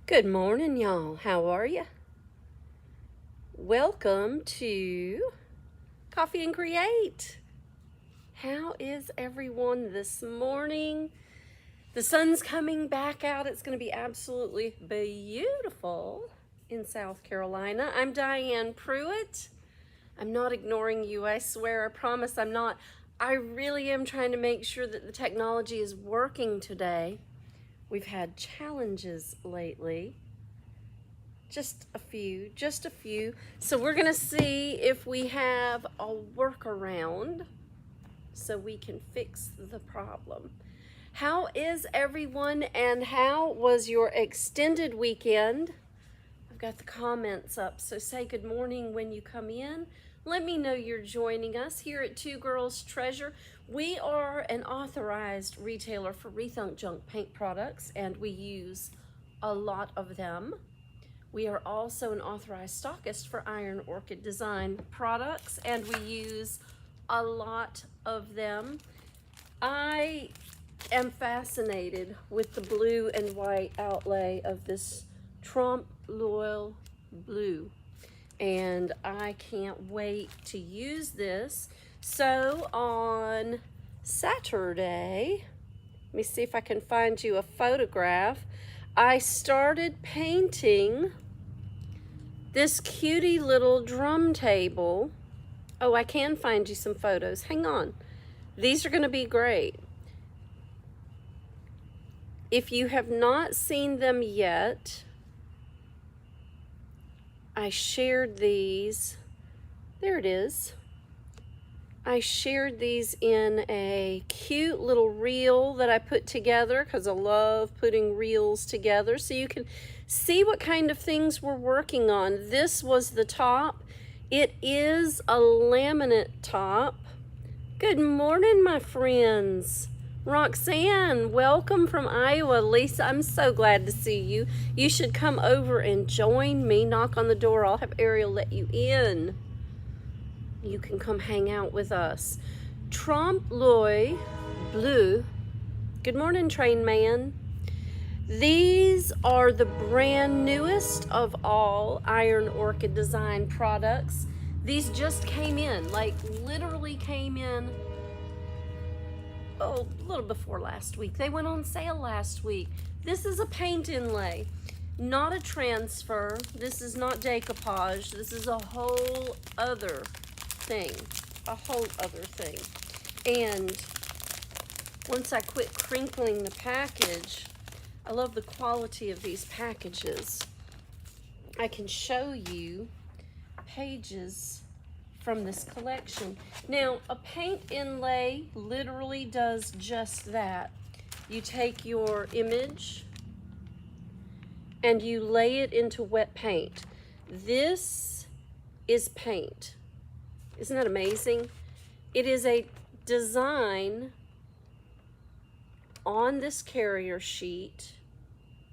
Good morning, y'all. How are you? Welcome to Coffee and Create. How is everyone this morning? The sun's coming back out. It's going to be absolutely beautiful in South Carolina. I'm Diane Pruitt. I'm not ignoring you. I swear, I promise I'm not. I really am trying to make sure that the technology is working today. We've had challenges lately. Just a few. So we're gonna see if we have a workaround so we can fix the problem. How is everyone and how was your extended weekend? I've got the comments up, so say good morning when you come in. Let me know you're joining us here at Two Girls Treasure. We are an authorized retailer for Rethunk Junk paint products and we use a lot of them. We are also an authorized stockist for Iron Orchid Design products, and we use a lot of them. I am fascinated with the blue and white outlay of this Trompe Bleu, and I can't wait to use this. So on Saturday, let me see if I can find you a photograph. I started painting this cutie little drum table. Oh, I can find you some photos. Hang on. These are going to be great. If you have not seen them yet, I shared these. There it is. I shared these in a cute little reel that I put together because I love putting reels together so you can see what kind of things we're working on. This was the top. It is a laminate top. Good morning, my friends. Roxanne, welcome from Iowa. Lisa, I'm so glad to see you. You should come over and join me. Knock on the door. I'll have Ariel let you in. You can come hang out with us. Trompe Bleu. Good morning, train man. These are the brand newest of all Iron Orchid Design products. These just came in, like literally came in, a little before last week. They went on sale last week. This is a paint inlay, not a transfer. This is not decoupage. This is a whole other thing. And once I quit crinkling the package, I love the quality of these packages. I can show you pages from this collection. Now, a paint inlay literally does just that. You take your image and you lay it into wet paint. This is paint. Isn't that amazing? It is a design on this carrier sheet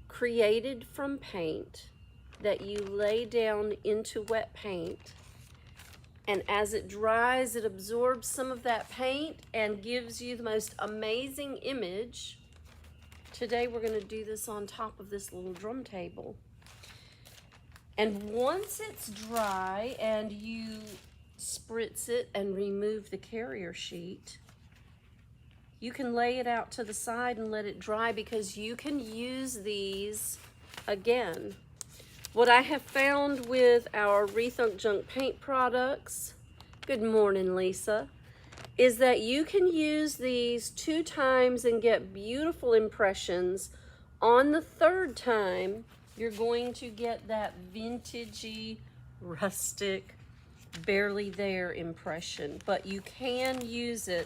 created from paint that you lay down into wet paint, and as it dries it absorbs some of that paint and gives you the most amazing image. Today we're going to do this on top of this little drum table, and once it's dry and you spritz it and remove the carrier sheet, you can lay it out to the side and let it dry because you can use these again. What I have found with our Rethunk Junk paint products, good morning Lisa, is that you can use these 2 times and get beautiful impressions. On the 3rd time, you're going to get that vintagey, rustic, barely there impression, but you can use it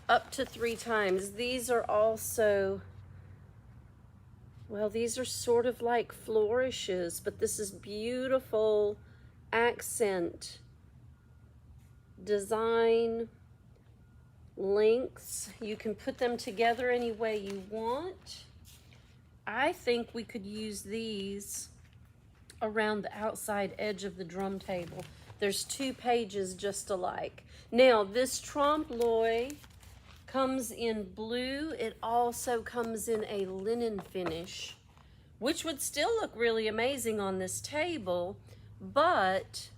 up to 3 times. These are also, well, these are sort of like flourishes, but this is beautiful accent design lengths. You can put them together any way you want. I think we could use these around the outside edge of the drum table. There's 2 pages just alike. Now, this Trompe L'oeil comes in blue. It also comes in a linen finish. which would still look really amazing on this table, but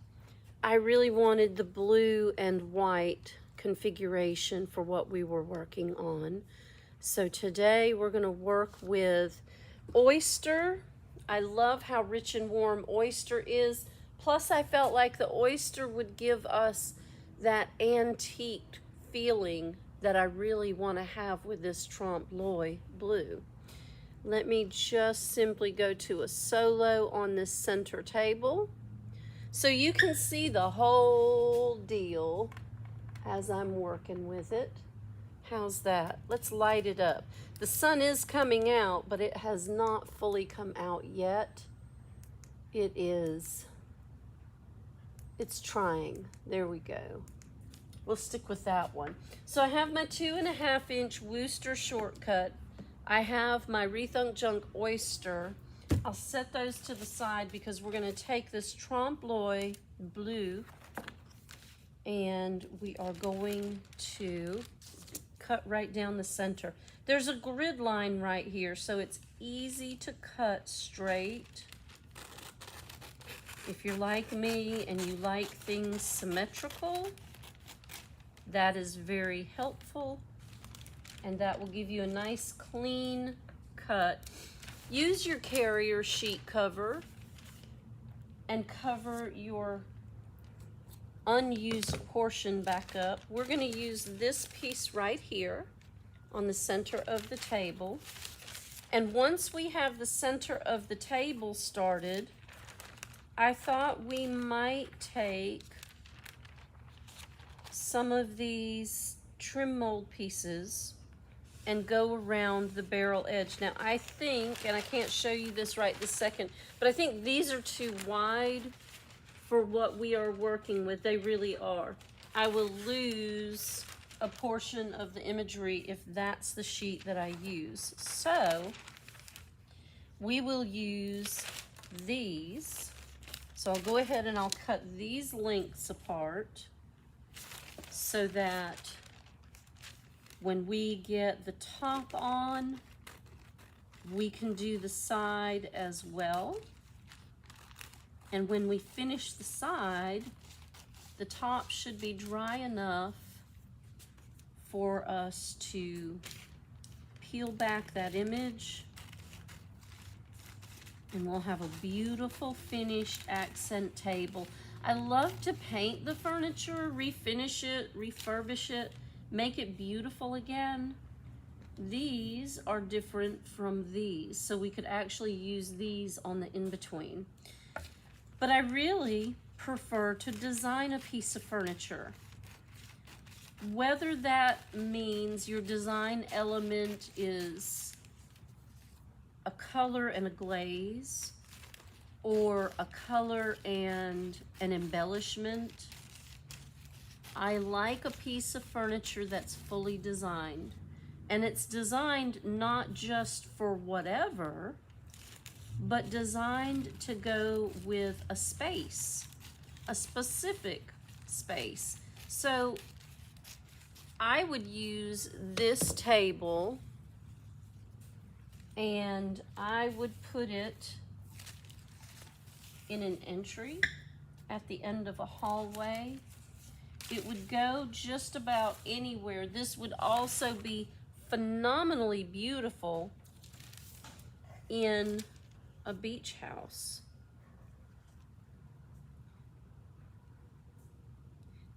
I really wanted the blue and white configuration for what we were working on. So today we're going to work with oyster. I love how rich and warm oyster is. Plus I felt like the oyster would give us that antique feeling that I really want to have with this Trompe Bleu. Let me just simply go to a solo on this center table so you can see the whole deal as I'm working with it. How's that? Let's light it up. The sun is coming out, but it has not fully come out yet. It's trying. There we go. We'll stick with that one. So I have my 2.5 inch Worcester shortcut. I have my Rethunk Junk oyster. I'll set those to the side because we're going to take this Trompe Bleu and we are going to cut right down the center. There's a grid line right here, so it's easy to cut straight. If you're like me and you like things symmetrical, that is very helpful, and that will give you a nice clean cut. Use your carrier sheet cover and cover your unused portion back up. We're going to use this piece right here on the center of the table. And once we have the center of the table started, I thought we might take some of these trim mold pieces and go around the barrel edge. Now I think, and I can't show you this right this second, but I think these are too wide for what we are working with. They really are. I will lose a portion of the imagery if that's the sheet that I use. So we will use these. So I'll go ahead and I'll cut these lengths apart so that when we get the top on, we can do the side as well. And when we finish the side, the top should be dry enough for us to peel back that image, and we'll have a beautiful finished accent table. I love to paint the furniture, refinish it, refurbish it, make it beautiful again. These are different from these, so we could actually use these on the in-between. But I really prefer to design a piece of furniture. Whether that means your design element is a color and a glaze, or a color and an embellishment, I like a piece of furniture that's fully designed. And it's designed not just for whatever, but designed to go with a space, a specific space. So I would use this table and I would put it in an entry at the end of a hallway. It would go just about anywhere. This would also be phenomenally beautiful in a beach house.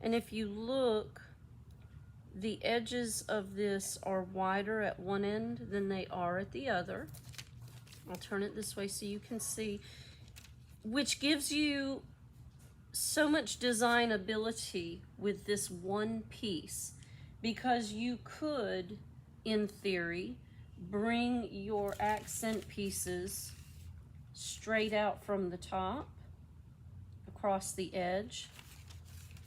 And if you look, the edges of this are wider at one end than they are at the other. I'll turn it this way so you can see, which gives you so much design ability with this one piece, because you could, in theory, bring your accent pieces straight out from the top, across the edge,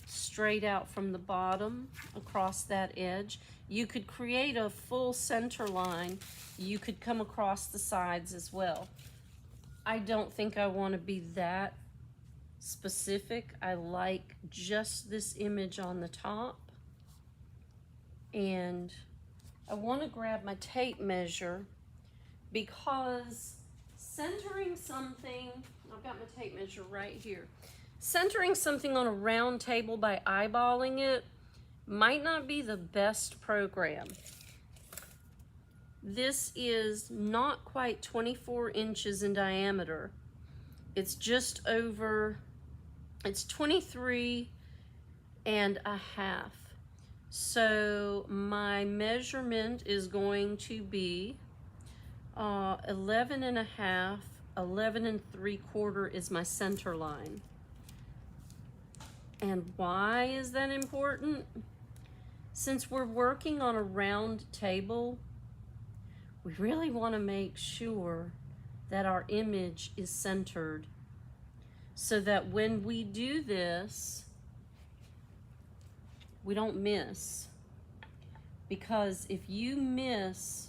straight out from the bottom, across that edge. You could create a full center line. You could come across the sides as well. I don't think I want to be that specific. I like just this image on the top. And I want to grab my tape measure because centering something, I've got my tape measure right here. Centering something on a round table by eyeballing it might not be the best program. This is not quite 24 inches in diameter. It's just over, it's 23 and a half. So my measurement is going to be 11 and a half, 11 and 3/4 is my center line. And why is that important? Since we're working on a round table, we really want to make sure that our image is centered so that when we do this, we don't miss. Because if you miss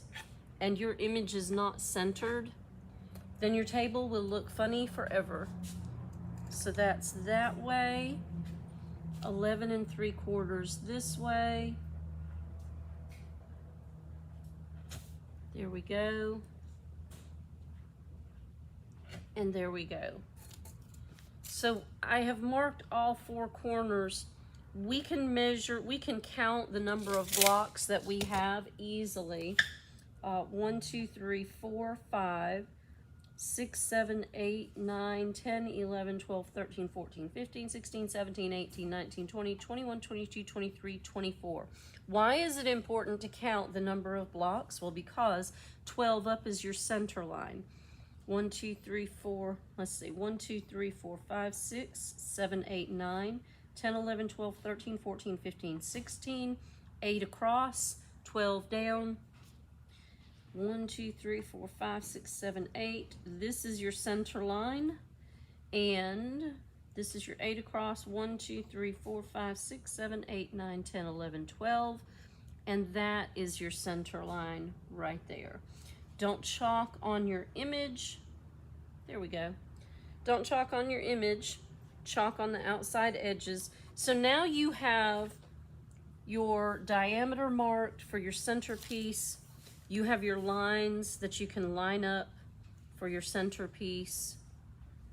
and your image is not centered, then your table will look funny forever. So that's that way, 11 and 3/4 this way. There we go. And there we go. So I have marked all 4 corners. We can measure, we can count the number of blocks that we have easily. 1, 2, 3, 4, 5, 6, 7, 8, 9, 10, 11, 12, 13, 14, 15, 16, 17, 18, 19, 20, 21, 22, 23, 24. Why is it important to count the number of blocks? Well, because 12 up is your center line. 1, 2, 3, 4, let's see, 1, 2, 3, 4, 5, 6, 7, 8, 9, 10, 11, 12, 13, 14, 15, 16, 8 across, 12 down. 1, 2, 3, 4, 5, 6, 7, 8. This is your center line. And this is your 8 across. 1, 2, 3, 4, 5, 6, 7, 8, 9, 10, 11, 12. And that is your center line right there. Don't chalk on your image. There we go. Don't chalk on your image. Chalk on the outside edges. So now you have your diameter marked for your centerpiece. You have your lines that you can line up for your centerpiece,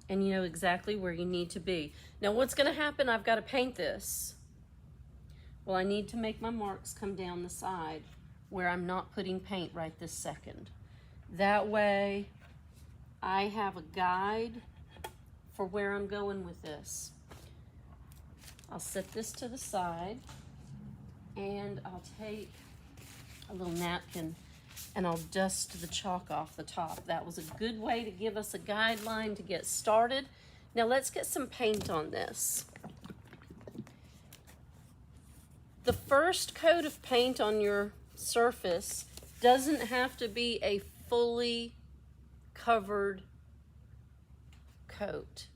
and you know exactly where you need to be. Now what's going to happen? I've got to paint this. Well, I need to make my marks come down the side where I'm not putting paint right this second. That way I have a guide for where I'm going with this. I'll set this to the side and I'll take a little napkin and I'll dust the chalk off the top. That was a good way to give us a guideline to get started. Now let's get some paint on this. The first coat of paint on your surface doesn't have to be a fully covered coat.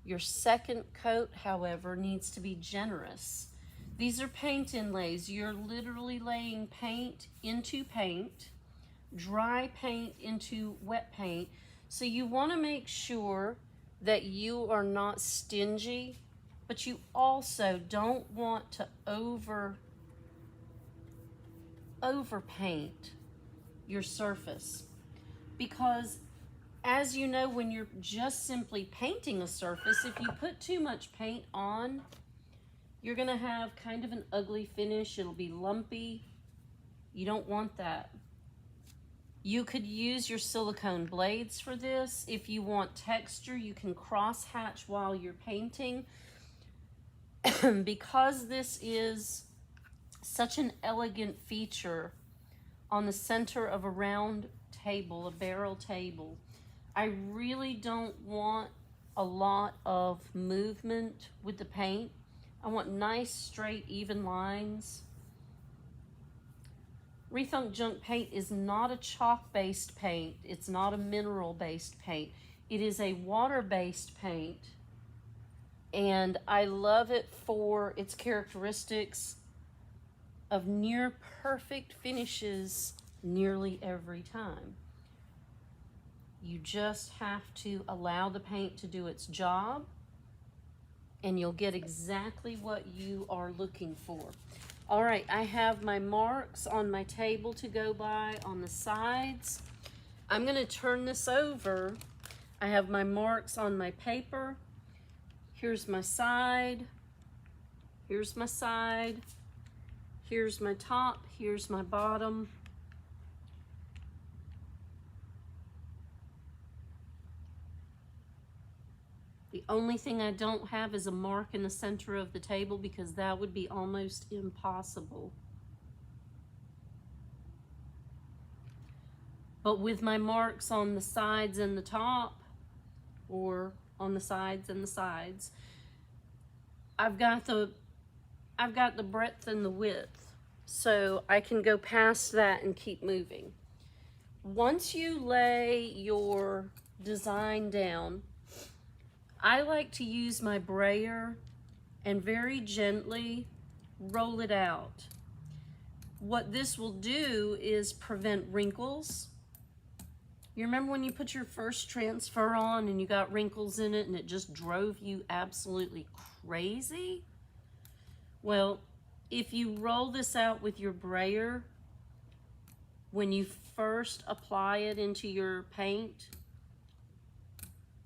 Your second coat, however, needs to be generous. These are paint inlays. You're literally laying paint into paint, dry paint into wet paint. So you want to make sure that you are not stingy, but you also don't want to overpaint your surface. Because as you know, when you're just simply painting a surface, if you put too much paint on, you're gonna have kind of an ugly finish. It'll be lumpy. You don't want that. You could use your silicone blades for this. If you want texture, you can cross hatch while you're painting. Because this is such an elegant feature on the center of a round table, a barrel table, I really don't want a lot of movement with the paint. I want nice, straight, even lines. Rethunk Junk paint is not a chalk-based paint. It's not a mineral-based paint. It is a water-based paint, and I love it for its characteristics of near perfect finishes nearly every time. You just have to allow the paint to do its job, and you'll get exactly what you are looking for. All right, I have my marks on my table to go by on the sides. I'm gonna turn this over. I have my marks on my paper. Here's my side. Here's my side. Here's my top. Here's my bottom. The only thing I don't have is a mark in the center of the table because that would be almost impossible. But with my marks on the sides and the top, or on the sides and the sides, I've got the breadth and the width, so I can go past that and keep moving. Once you lay your design down, I like to use my brayer and very gently roll it out. What this will do is prevent wrinkles. You remember when you put your first transfer on and you got wrinkles in it and it just drove you absolutely crazy? Well, if you roll this out with your brayer, when you first apply it into your paint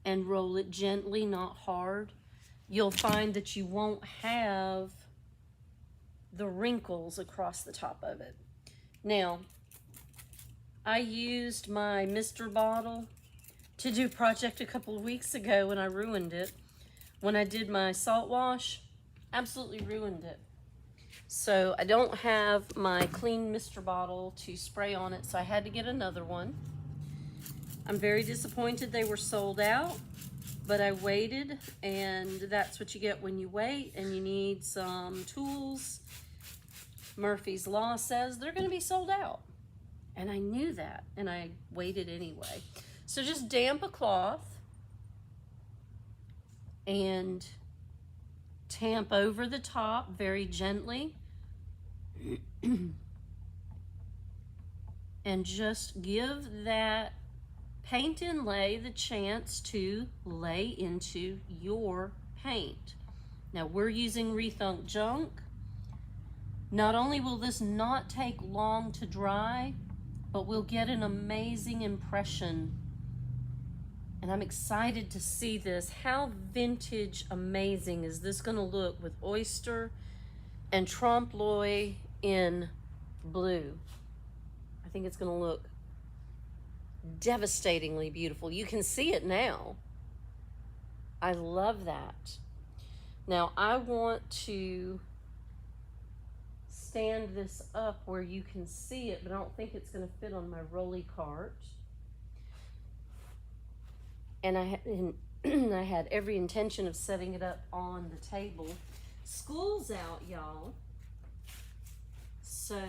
and roll it gently, not hard, you'll find that you won't have the wrinkles across the top of it. Now, I used my Mr. bottle to do a project a couple of weeks ago and I ruined it. When I did my salt wash, absolutely ruined it. So I don't have my clean Mr. bottle to spray on it, so I had to get another one. I'm very disappointed they were sold out, but I waited, and that's what you get when you wait, and you need some tools. Murphy's Law says they're going to be sold out. And I knew that, and I waited anyway. So just damp a cloth and tamp over the top very gently. And just give that paint inlay the chance to lay into your paint. Now we're using Rethunk Junk. Not only will this not take long to dry, but we'll get an amazing impression. And I'm excited to see this. How vintage amazing is this gonna look with oyster and Trompe in blue? I think it's gonna look devastatingly beautiful. You can see it now. I love that. Now I want to stand this up where you can see it, but I don't think it's going to fit on my rolly cart. And I had every intention of setting it up on the table. School's out, y'all. So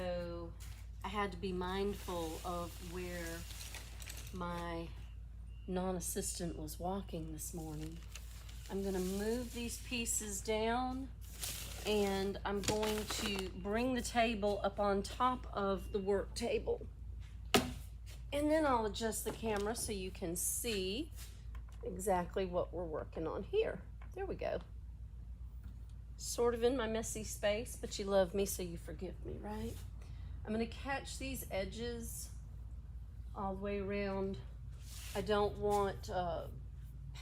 I had to be mindful of where my non-assistant was walking this morning. I'm going to move these pieces down, and I'm going to bring the table up on top of the work table. And then I'll adjust the camera so you can see exactly what we're working on here. There we go. Sort of in my messy space, but you love me, so you forgive me, right? I'm gonna catch these edges all the way around. I don't want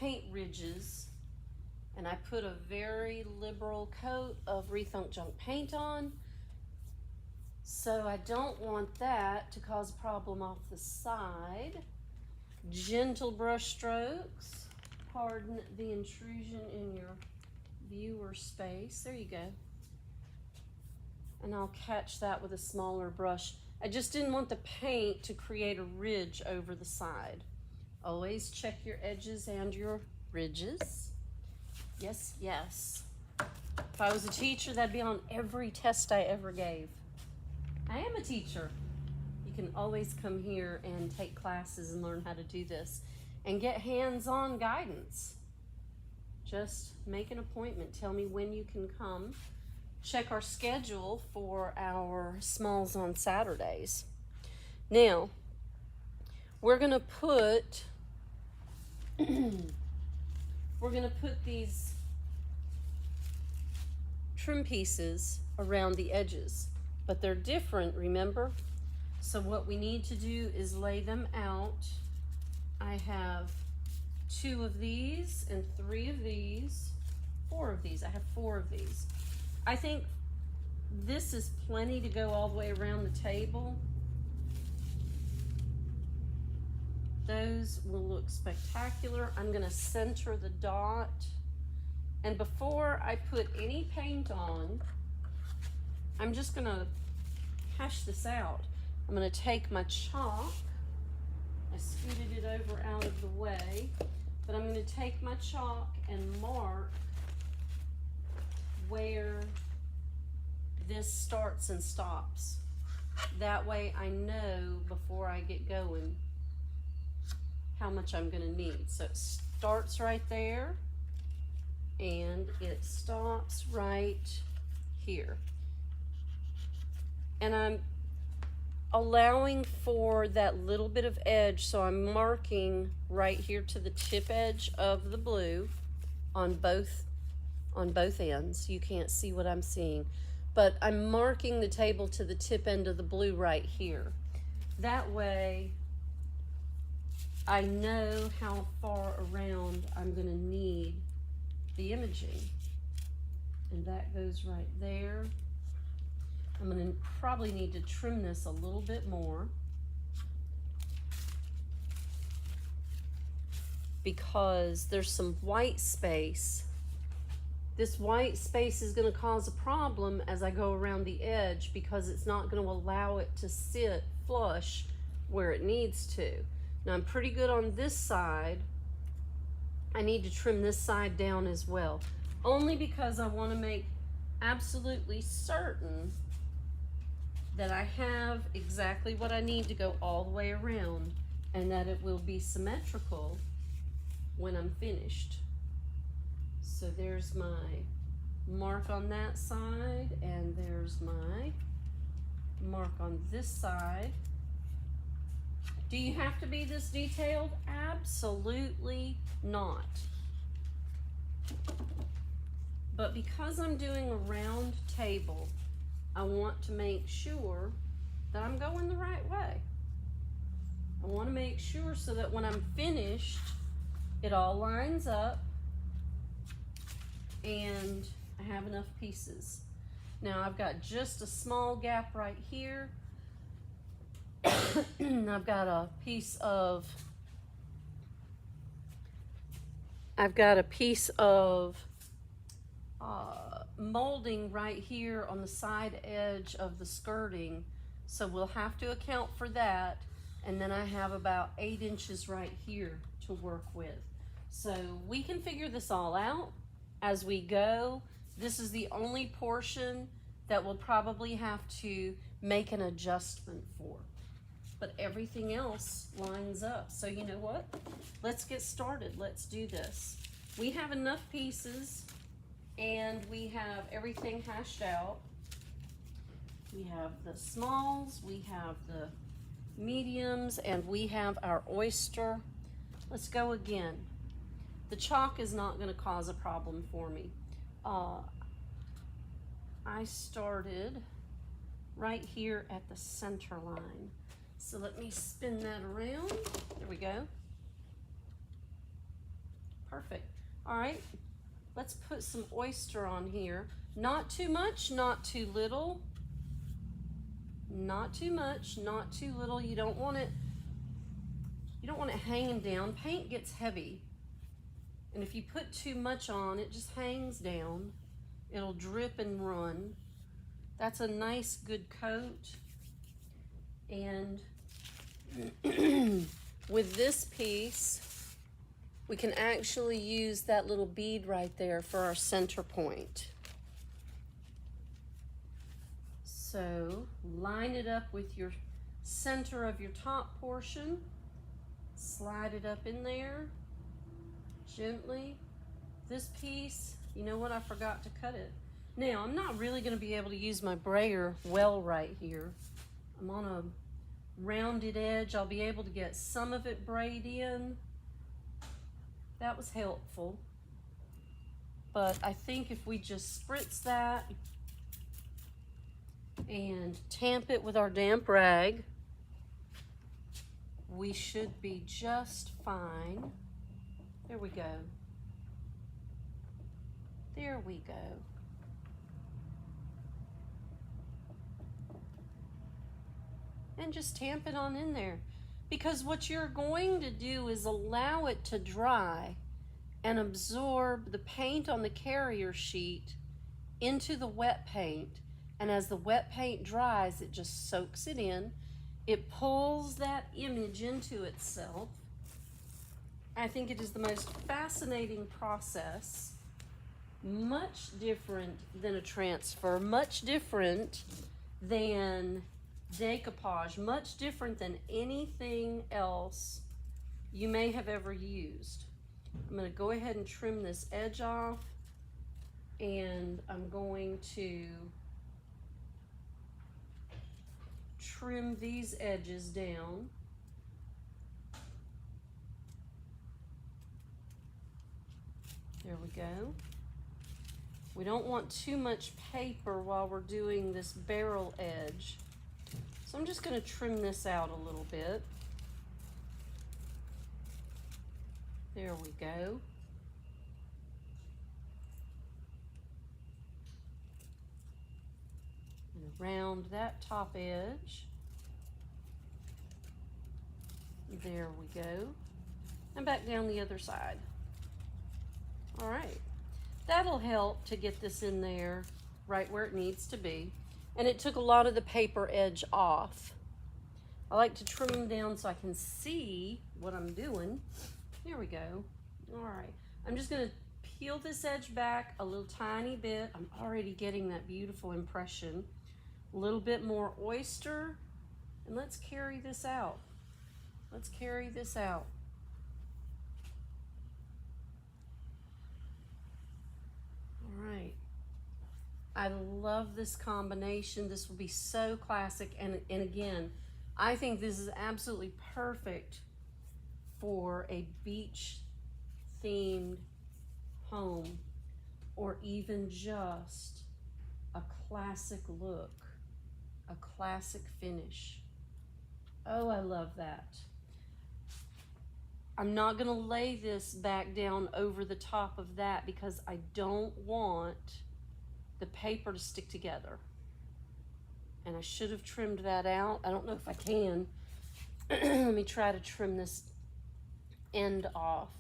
paint ridges. And I put a very liberal coat of Rethunk Junk paint on. So I don't want that to cause a problem off the side. Gentle brush strokes. Pardon the intrusion in your viewer space. There you go. And I'll catch that with a smaller brush. I just didn't want the paint to create a ridge over the side. Always check your edges and your ridges. Yes, yes. If I was a teacher, that'd be on every test I ever gave. I am a teacher. You can always come here and take classes and learn how to do this and get hands-on guidance. Just make an appointment. Tell me when you can come. Check our schedule for our smalls on Saturdays. Now, we're gonna put these trim pieces around the edges, but they're different, remember? So what we need to do is lay them out I have 2 of these and 3 of these, 4 of these. I have 4 of these. I think this is plenty to go all the way around the table. Those will look spectacular. I'm gonna center the dot. And before I put any paint on, I'm just gonna hash this out. I'm gonna take my chalk. I scooted it over out of the way, but I'm gonna take my chalk and mark where this starts and stops. That way I know before I get going how much I'm gonna need. So it starts right there and it stops right here. And I'm allowing for that little bit of edge, so I'm marking right here to the tip edge of the blue on both ends. You can't see what I'm seeing, but I'm marking the table to the tip end of the blue right here. That way I know how far around I'm gonna need the imaging. And that goes right there. I'm gonna probably need to trim this a little bit more because there's some white space. This white space is gonna cause a problem as I go around the edge because it's not gonna allow it to sit flush where it needs to. Now I'm pretty good on this side. I need to trim this side down as well, only because I wanna make absolutely certain that I have exactly what I need to go all the way around and that it will be symmetrical when I'm finished. So there's my mark on that side and there's my mark on this side. Do you have to be this detailed? Absolutely not. But because I'm doing a round table, I want to make sure that I'm going the right way. I want to make sure so that when I'm finished, it all lines up and I have enough pieces. Now I've got just a small gap right here. I've got a piece of molding right here on the side edge of the skirting, so we'll have to account for that. And then I have about 8 inches right here to work with. So we can figure this all out as we go. This is the only portion that we'll probably have to make an adjustment for, but everything else lines up. So you know what? Let's get started. Let's do this. We have enough pieces and we have everything hashed out. We have the smalls, we have the mediums, and we have our oyster. Let's go again. The chalk is not going to cause a problem for me. I started right here at the center line. So let me spin that around. There we go. Perfect. All right, let's put some oyster on here. Not too much, not too little. Not too much, not too little. You don't want it hanging down. Paint gets heavy. And if you put too much on, it just hangs down. It'll drip and run. That's a nice good coat. And with this piece, we can actually use that little bead right there for our center point. So line it up with your center of your top portion, slide it up in there gently. This piece, you know what, I forgot to cut it. Now, I'm not really going to be able to use my brayer well right here. I'm on a rounded edge. I'll be able to get some of it braid in. That was helpful. But I think if we just spritz that and tamp it with our damp rag we should be just fine. There we go. There we go. And just tamp it on in there. Because what you're going to do is allow it to dry and absorb the paint on the carrier sheet into the wet paint. And as the wet paint dries, it just soaks it in. It pulls that image into itself. I think it is the most fascinating process. Much different than a transfer, much different than decoupage, much different than anything else you may have ever used. I'm going to go ahead and trim this edge off, and I'm going to trim these edges down. There we go. We don't want too much paper while we're doing this barrel edge. So I'm just going to trim this out a little bit. There we go. And around that top edge. There we go. And back down the other side. All right. That'll help to get this in there right where it needs to be. And it took a lot of the paper edge off. I like to trim them down so I can see what I'm doing. Here we go. All right. I'm just going to peel this edge back a little tiny bit. I'm already getting that beautiful impression. A little bit more oyster. And let's carry this out. Let's carry this out. All right. I love this combination. This will be so classic. And again, I think this is absolutely perfect for a beach themed home, or even just a classic look, a classic finish. Oh, I love that. I'm not gonna lay this back down over the top of that because I don't want the paper to stick together. And I should have trimmed that out. I don't know if I can. Let me try to trim this end off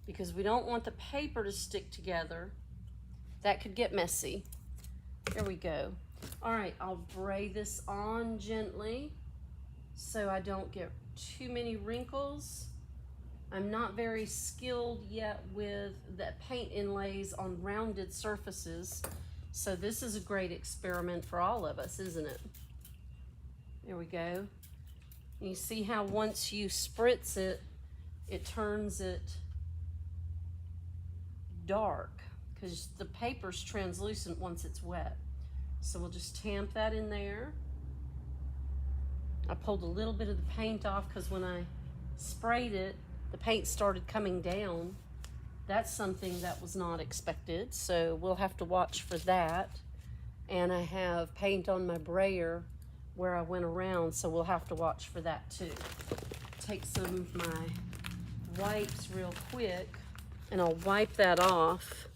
because we don't want the paper to stick together. That could get messy. There we go. All right, I'll braid this on gently so I don't get too many wrinkles. I'm not very skilled yet with the paint inlays on rounded surfaces. So this is a great experiment for all of us, isn't it? There we go. You see how once you spritz it, it turns it dark because the paper's translucent once it's wet. So we'll just tamp that in there. I pulled a little bit of the paint off because when I sprayed it, the paint started coming down. That's something that was not expected, so we'll have to watch for that. And I have paint on my brayer where I went around, so we'll have to watch for that too. Take some of my wipes real quick, and I'll wipe that off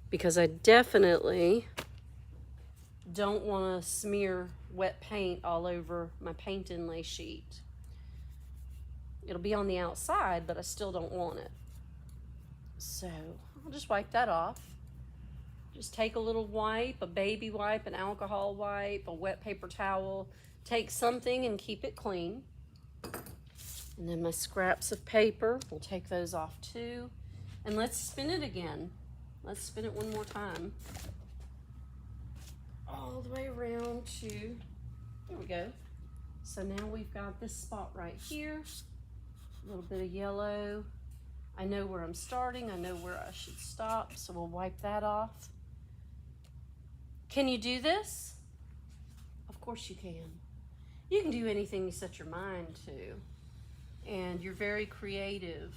because I definitely don't want to smear wet paint all over my paint inlay sheet. It'll be on the outside, but I still don't want it. So I'll just wipe that off. Just take a little wipe, a baby wipe, an alcohol wipe, a wet paper towel. Take something and keep it clean. And then my scraps of paper, we'll take those off too. And let's spin it again. Let's spin it one more time. All the way around to, there we go. So now we've got this spot right here. A little bit of yellow. I know where I'm starting. I know where I should stop. So we'll wipe that off. Can you do this? Of course you can. You can do anything you set your mind to. And you're very creative.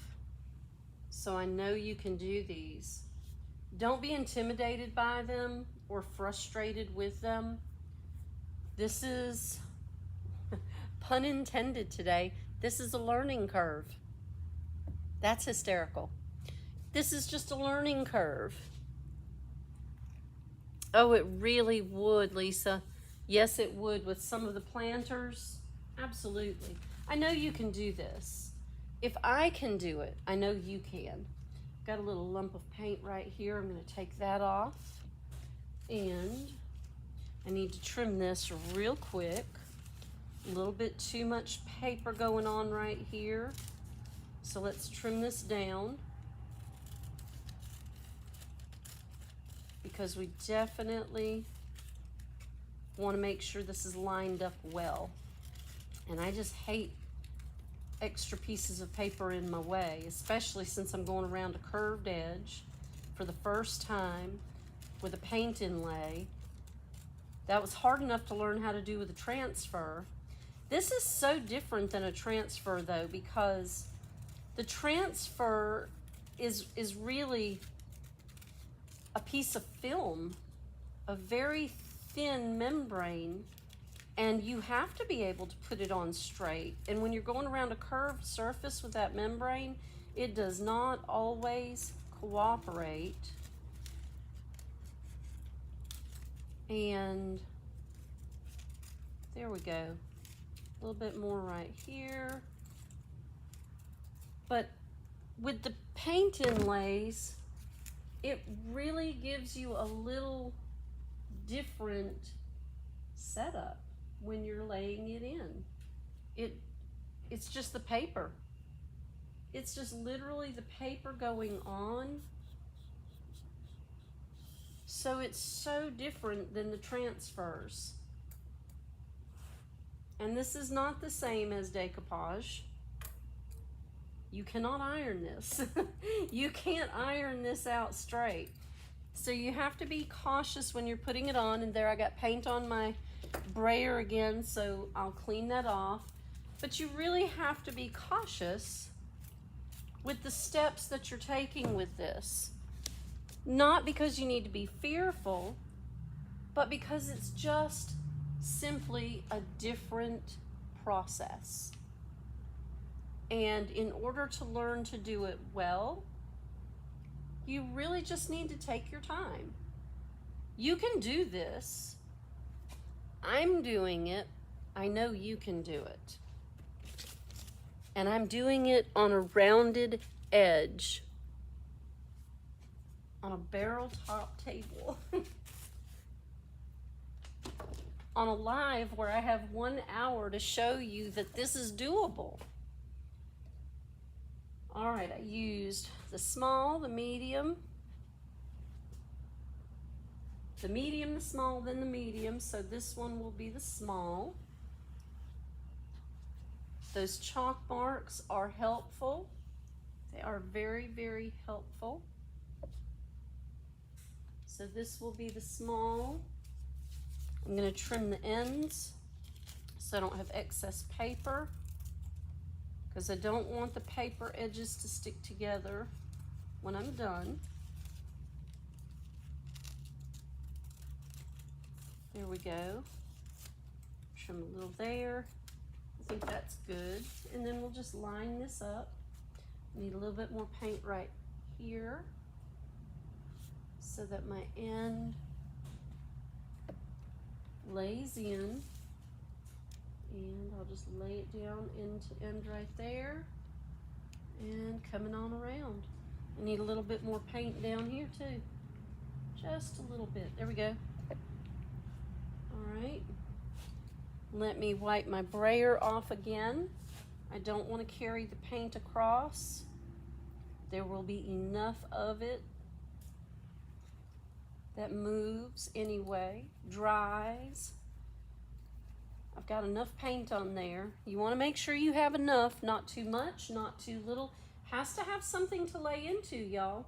So I know you can do these. Don't be intimidated by them or frustrated with them. This is, pun intended today, This is a learning curve. That's hysterical. This is just a learning curve. Oh, it really would, Lisa. Yes, it would with some of the planters. Absolutely. I know you can do this. If I can do it, I know you can. Got a little lump of paint right here. I'm going to take that off. And I need to trim this real quick. A little bit too much paper going on right here. So let's trim this down, because we definitely want to make sure this is lined up well. And I just hate extra pieces of paper in my way, especially since I'm going around a curved edge for the first time with a paint inlay. That was hard enough to learn how to do with a transfer. This is so different than a transfer though, because the transfer is really a piece of film, a very thin membrane, and you have to be able to put it on straight. And when you're going around a curved surface with that membrane, it does not always cooperate. And there we go. A little bit more right here. But with the paint inlays, it really gives you a little different setup when you're laying it in. It's just the paper. It's just literally the paper going on. So it's so different than the transfers. And this is not the same as decoupage. You cannot iron this. You can't iron this out straight. So you have to be cautious when you're putting it on. And there, I got paint on my brayer again, so I'll clean that off. But you really have to be cautious with the steps that you're taking with this. Not because you need to be fearful, but because it's just simply a different process. And in order to learn to do it well, you really just need to take your time. You can do this. I'm doing it. I know you can do it. And I'm doing it on a rounded edge, on a barrel top table. On a live where I have 1 hour to show you that this is doable. All right, I used the small, the medium, the small, then the medium. So this one will be the small. Those chalk marks are helpful. They are very, very helpful. So this will be the small. I'm going to trim the ends so I don't have excess paper, because I don't want the paper edges to stick together when I'm done. There we go. Trim a little there. I think that's good. And then we'll just line this up. Need a little bit more paint right here so that my end lays in. And I'll just lay it down end to end right there. And coming on around. I need a little bit more paint down here too. Just a little bit. There we go. All right. Let me wipe my brayer off again. I don't want to carry the paint across. There will be enough of it that moves anyway, dries. I've got enough paint on there. You want to make sure you have enough, not too much, not too little. Has to have something to lay into, y'all.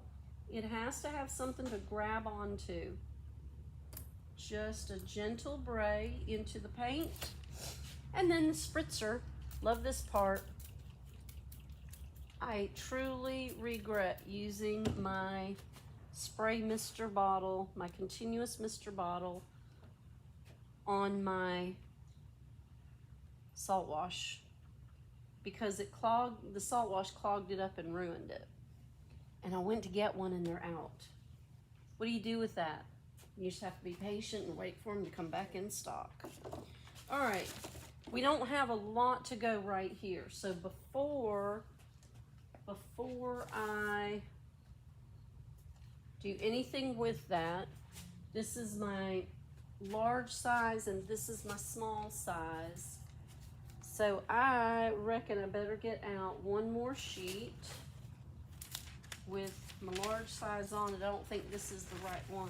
It has to have something to grab onto. Just a gentle bray into the paint. And then the spritzer. Love this part. I truly regret using my spray mister bottle, my continuous mister bottle, on my salt wash, because it clogged, the salt wash clogged it up and ruined it. And I went to get one and they're out. What do you do with that? You just have to be patient and wait for them to come back in stock. All right, we don't have a lot to go right here. So before I do anything with that, this is my large size and this is my small size. So I reckon I better get out one more sheet with my large size on it. I don't think this is the right one.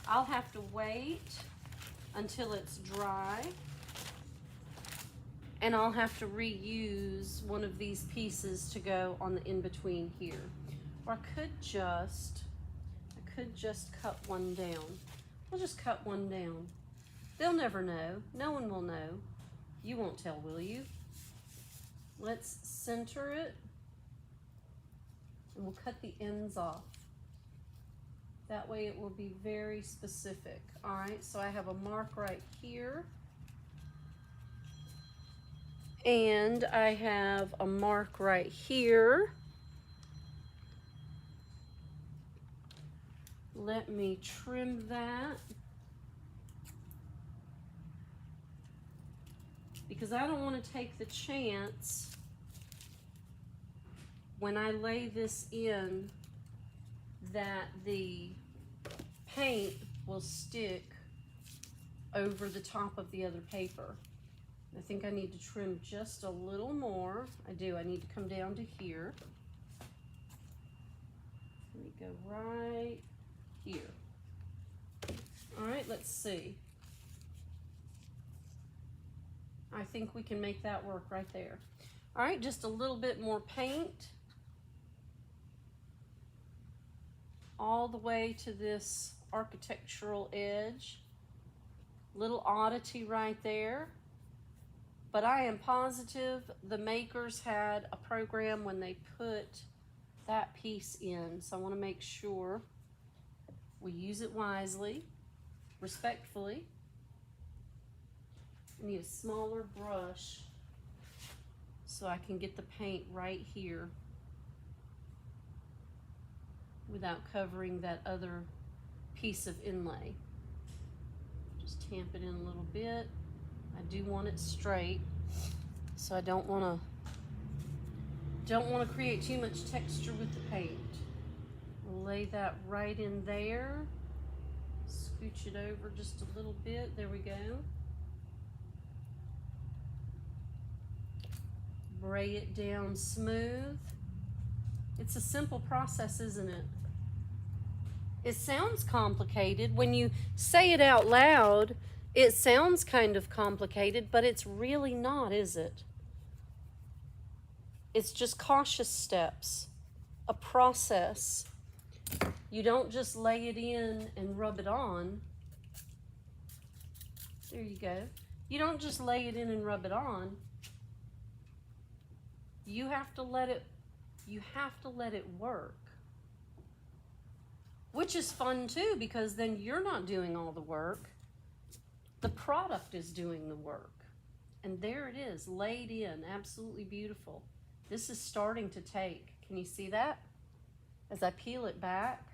I'll have to wait until it's dry, and I'll have to reuse one of these pieces to go on the in-between here. Or I could just cut one down. We'll just cut one down. They'll never know. No one will know. You won't tell, will you? Let's center it, and we'll cut the ends off. That way it will be very specific. All right, so I have a mark right here. And I have a mark right here. Let me trim that. Because I don't want to take the chance when I lay this in that the paint will stick over the top of the other paper. I think I need to trim just a little more. I do. I need to come down to here. Let me go right here. All right, let's see. I think we can make that work right there. All right, just a little bit more paint all the way to this architectural edge. Little oddity right there. But I am positive the makers had a program when they put that piece in. So I want to make sure we use it wisely, respectfully. I need a smaller brush so I can get the paint right here without covering that other piece of inlay. Just tamp it in a little bit. I do want it straight, so I don't want to create too much texture with the paint. We'll lay that right in there. Scooch it over just a little bit. There we go. Bray it down smooth. It's a simple process, isn't it? It sounds complicated. When you say it out loud, it sounds kind of complicated, but it's really not, is it? It's just cautious steps, a process. You don't just lay it in and rub it on. There you go. You don't just lay it in and rub it on. You have to let it work. Which is fun too, because then you're not doing all the work. The product is doing the work. And there it is, laid in, absolutely beautiful. This is starting to take. Can you see that? As I peel it back,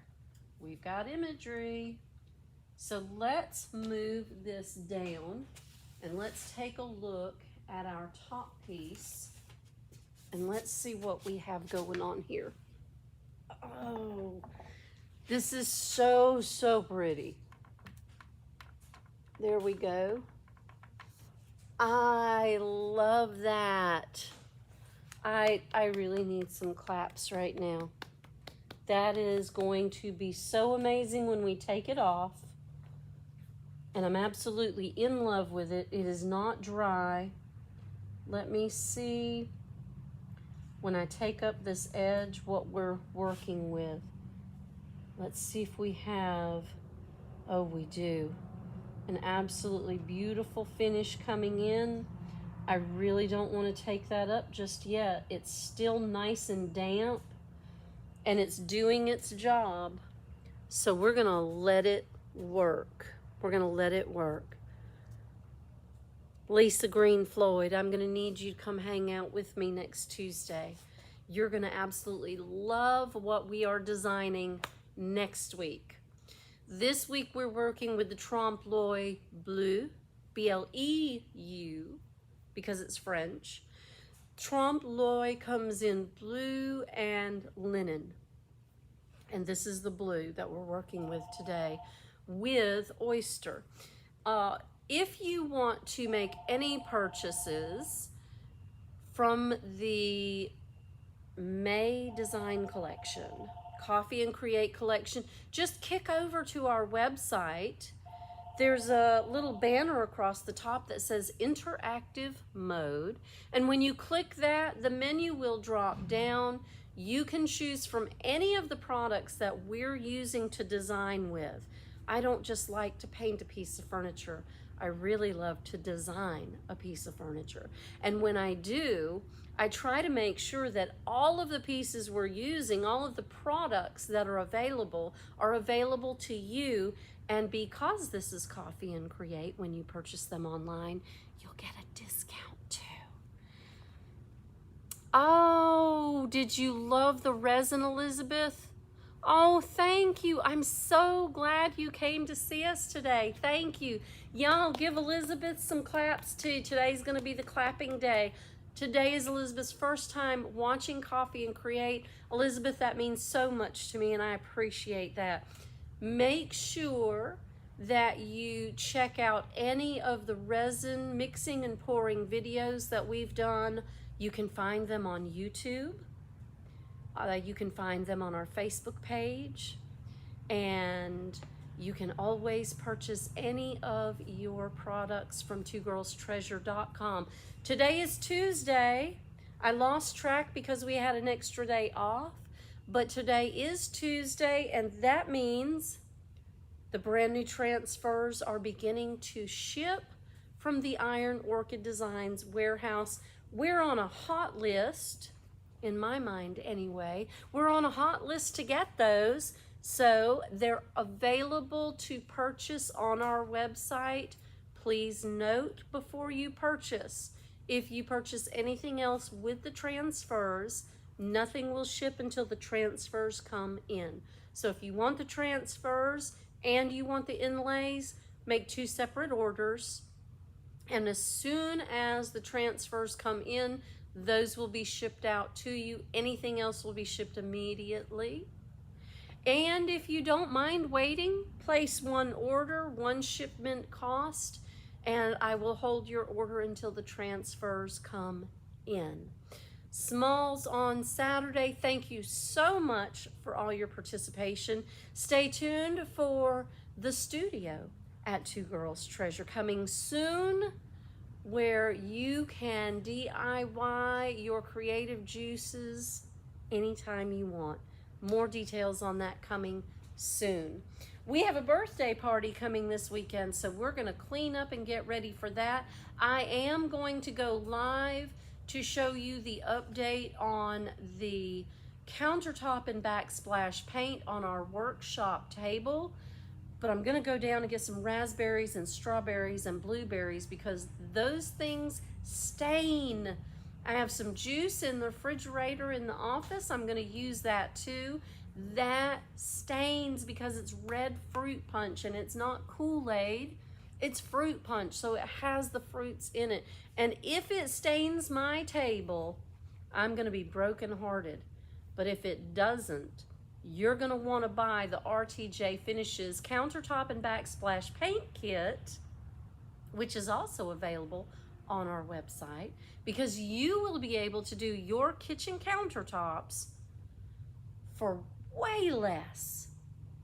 we've got imagery. So let's move this down and let's take a look at our top piece and let's see what we have going on here. Oh, this is so, so pretty. There we go. I love that. I really need some claps right now. That is going to be so amazing when we take it off. And I'm absolutely in love with it. It is not dry. Let me see when I take up this edge what we're working with. Let's see if we have, oh, we do. An absolutely beautiful finish coming in. I really don't want to take that up just yet. It's still nice and damp and it's doing its job. So we're gonna let it work. We're gonna let it work. Lisa Green Floyd, I'm going to need you to come hang out with me next Tuesday. You're going to absolutely love what we are designing next week. This week we're working with the Trompe Bleu, B-L-E-U, because it's French. Trompe comes in blue and linen. And this is the blue that we're working with today with oyster. If you want to make any purchases from the May Design Collection, Coffee and Create Collection, just kick over to our website. There's a little banner across the top that says interactive mode. And when you click that, the menu will drop down. You can choose from any of the products that we're using to design with. I don't just like to paint a piece of furniture. I really love to design a piece of furniture. And when I do, I try to make sure that all of the pieces we're using, all of the products that are available to you. And because this is Coffee and Create, when you purchase them online, you'll get a discount too. Oh, did you love the resin, Elizabeth? Oh, thank you. I'm so glad you came to see us today. Thank you. Y'all give Elizabeth some claps too. Today's going to be the clapping day. Today is Elizabeth's first time watching Coffee and Create. Elizabeth, that means so much to me, and I appreciate that. Make sure that you check out any of the resin mixing and pouring videos that we've done. You can find them on YouTube. You can find them on our Facebook page. And you can always purchase any of your products from twogirlstreasure.com. Today is Tuesday. I lost track because we had an extra day off. But today is Tuesday, and that means the brand new transfers are beginning to ship from the Iron Orchid Designs warehouse. We're on a hot list, in my mind anyway. We're on a hot list to get those, so they're available to purchase on our website. Please note before you purchase, if you purchase anything else with the transfers, nothing will ship until the transfers come in. So if you want the transfers and you want the inlays, make 2 separate orders. And as soon as the transfers come in, those will be shipped out to you. Anything else will be shipped immediately. And if you don't mind waiting, place 1 order, 1 shipment cost, and I will hold your order until the transfers come in. Smalls on Saturday. Thank you so much for all your participation. Stay tuned for the studio at Two Girls Treasure coming soon, where you can DIY your creative juices anytime you want. More details on that coming soon. We have a birthday party coming this weekend, so we're going to clean up and get ready for that. I am going to go live to show you the update on the countertop and backsplash paint on our workshop table. But I'm gonna go down and get some raspberries and strawberries and blueberries because those things stain. I have some juice in the refrigerator in the office. I'm gonna use that too. That stains because it's red fruit punch and it's not Kool-Aid. It's fruit punch, so it has the fruits in it. And if it stains my table, I'm gonna be brokenhearted. But if it doesn't, you're gonna wanna buy the RTJ Finishes Countertop and Backsplash Paint Kit, which is also available on our website, because you will be able to do your kitchen countertops for way less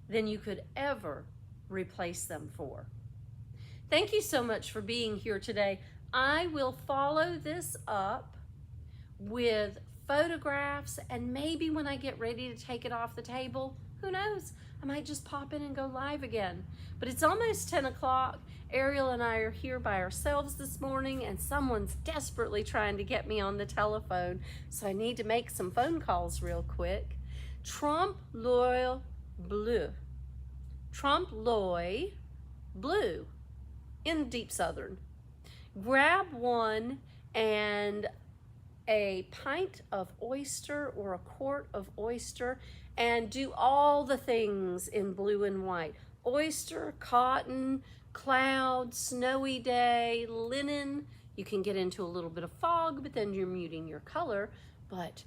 than you could ever replace them for. Thank you so much for being here today. I will follow this up with photographs, and maybe when I get ready to take it off the table, who knows, I might just pop in and go live again. But it's almost 10 o'clock. Ariel and I are here by ourselves this morning, and someone's desperately trying to get me on the telephone, so I need to make some phone calls real quick. Trompe Bleu. Trompe Bleu in Deep Southern. grab one and a pint of oyster or a quart of oyster and do all the things in blue and white. Oyster, cotton, cloud, snowy day, linen. You can get into a little bit of fog, but then you're muting your color. But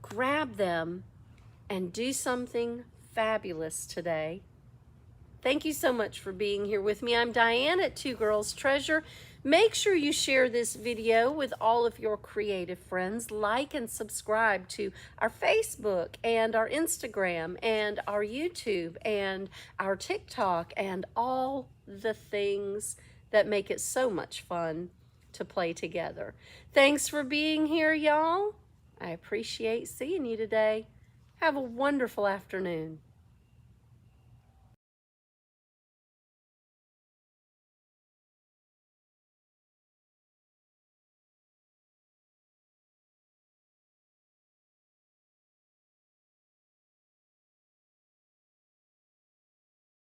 grab them and do something fabulous today. Thank you so much for being here with me. I'm Diane at Two Girls Treasure. Make sure you share this video with all of your creative friends. Like and subscribe to our Facebook and our Instagram and our YouTube and our TikTok and all the things that make it so much fun to play together. Thanks for being here, y'all. I appreciate seeing you today. Have a wonderful afternoon.